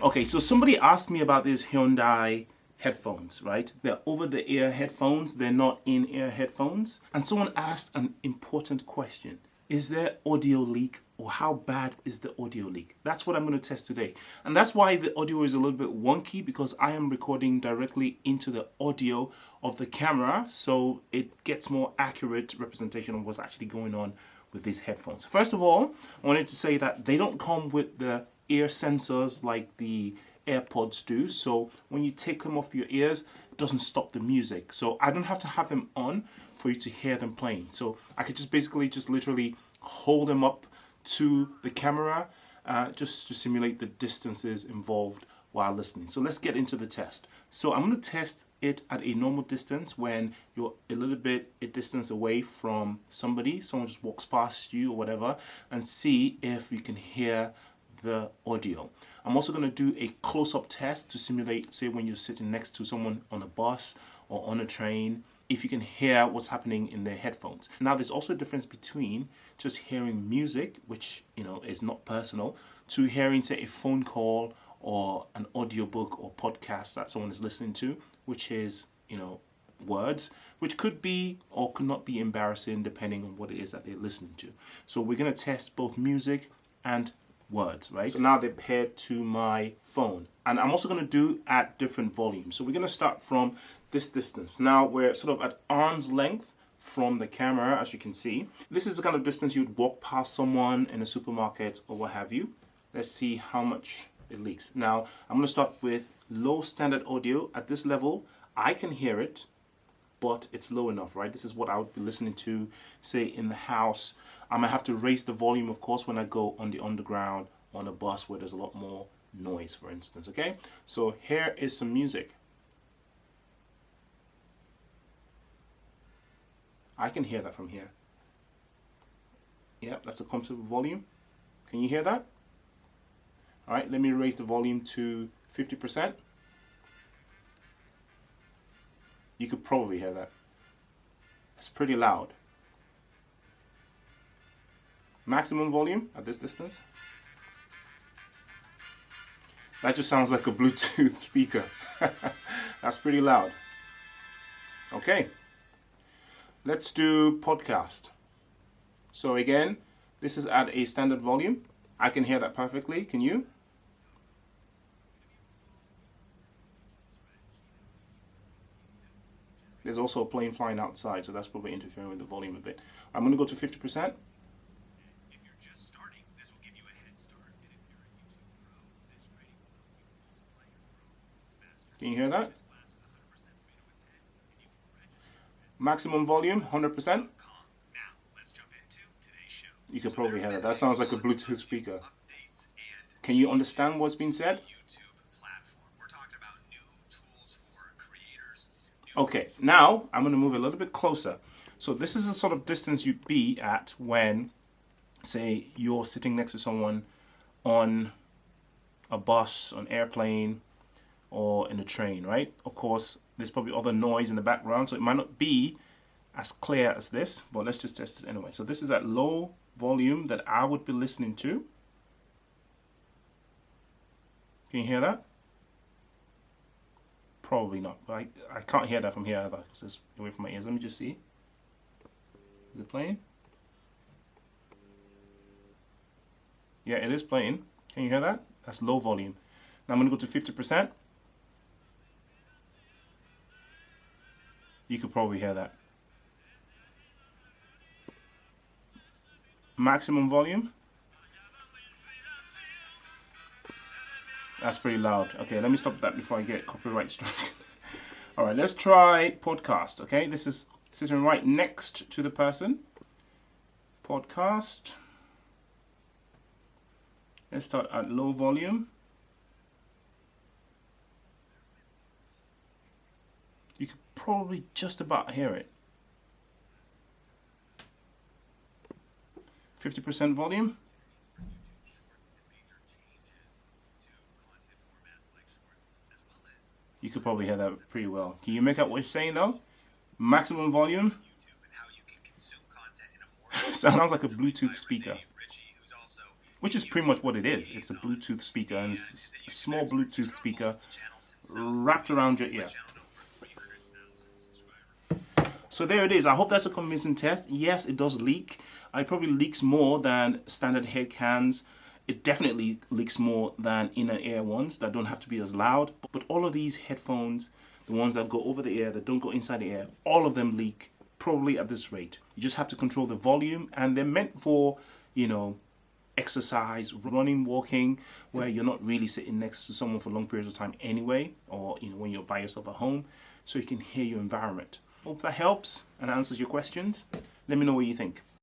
Okay, so somebody asked me about these Hyundai headphones, right? They're over-the-ear headphones, they're not in-ear headphones. And someone asked an important question. Is there audio leak, or how bad is the audio leak? That's what I'm going to test today. And that's why the audio is a little bit wonky, because I am recording directly into the audio of the camera, so it gets more accurate representation of what's actually going on with these headphones. First of all, I wanted to say that they don't come with the ear sensors like the AirPods do, so when you take them off your ears, it doesn't stop the music. So I don't have to have them on for you to hear them playing. So I could just basically just literally hold them up to the camera just to simulate the distances involved while listening. So let's get into the test. So I'm going to test it at a normal distance when you're a little bit a distance away from somebody, someone just walks past you or whatever, and see if you can hear the audio. I'm also going to do a close-up test to simulate, say, when you're sitting next to someone on a bus or on a train, if you can hear what's happening in their headphones. Now, there's also a difference between just hearing music, which, you know, is not personal, to hearing, say, a phone call or an audiobook or podcast that someone is listening to, which is, you know, words, which could be or could not be embarrassing depending on what it is that they're listening to. So we're going to test both music and words, right? So now they're paired to my phone. And I'm also going to do at different volumes. So we're going to start from this distance. Now we're sort of at arm's length from the camera, as you can see. This is the kind of distance you'd walk past someone in a supermarket or what have you. Let's see how much it leaks. Now I'm going to start with low standard audio. At this level, I can hear it, but it's low enough, right? This is what I would be listening to, say, in the house. I might have to raise the volume, of course, when I go on the underground, on a bus where there's a lot more noise, for instance, okay? So here is some music. I can hear that from here. Yep, that's a comfortable volume. Can you hear that? All right, let me raise the volume to 50%. You could probably hear that. It's pretty loud. Maximum volume at this distance. That just sounds like a Bluetooth speaker. That's pretty loud. Okay. Let's do podcast. So again, this is at a standard volume. I can hear that perfectly. Can you? There's also a plane flying outside, so that's probably interfering with the volume a bit. I'm going to go to 50%. Can you hear that? Maximum volume, 100%. You could probably hear that. That sounds like a Bluetooth speaker. Can you understand what's being said? Okay, now I'm going to move a little bit closer. So this is the sort of distance you'd be at when, say, you're sitting next to someone on a bus, on an airplane, or in a train, right? Of course, there's probably other noise in the background, so it might not be as clear as this, but let's just test this anyway. So this is at low volume that I would be listening to. Can you hear that? Probably not, but I can't hear that from here either because it's away from my ears. Let me just see. Is it playing? Yeah, it is playing. Can you hear that? That's low volume. Now I'm going to go to 50%. You could probably hear that. Maximum volume. That's pretty loud. Okay, let me stop that before I get copyright strike. All right, let's try podcast. Okay, this is sitting right next to the person. Podcast. Let's start at low volume. You could probably just about hear it. 50% volume. You could probably hear that pretty well. Can you make out what he's saying though? Maximum volume. Sounds like a Bluetooth speaker. which is pretty much what it is. It's a Bluetooth speaker, and it's a small Bluetooth speaker wrapped around your ear. So there it is. I hope that's a convincing test. Yes, it does leak. It probably leaks more than standard head cans. It definitely leaks more than inner ear ones that don't have to be as loud. But all of these headphones, the ones that go over the ear, that don't go inside the ear, all of them leak probably at this rate. You just have to control the volume, and they're meant for, you know, exercise, running, walking, where you're not really sitting next to someone for long periods of time anyway, or, you know, when you're by yourself at home, so you can hear your environment. Hope that helps and answers your questions. Let me know what you think.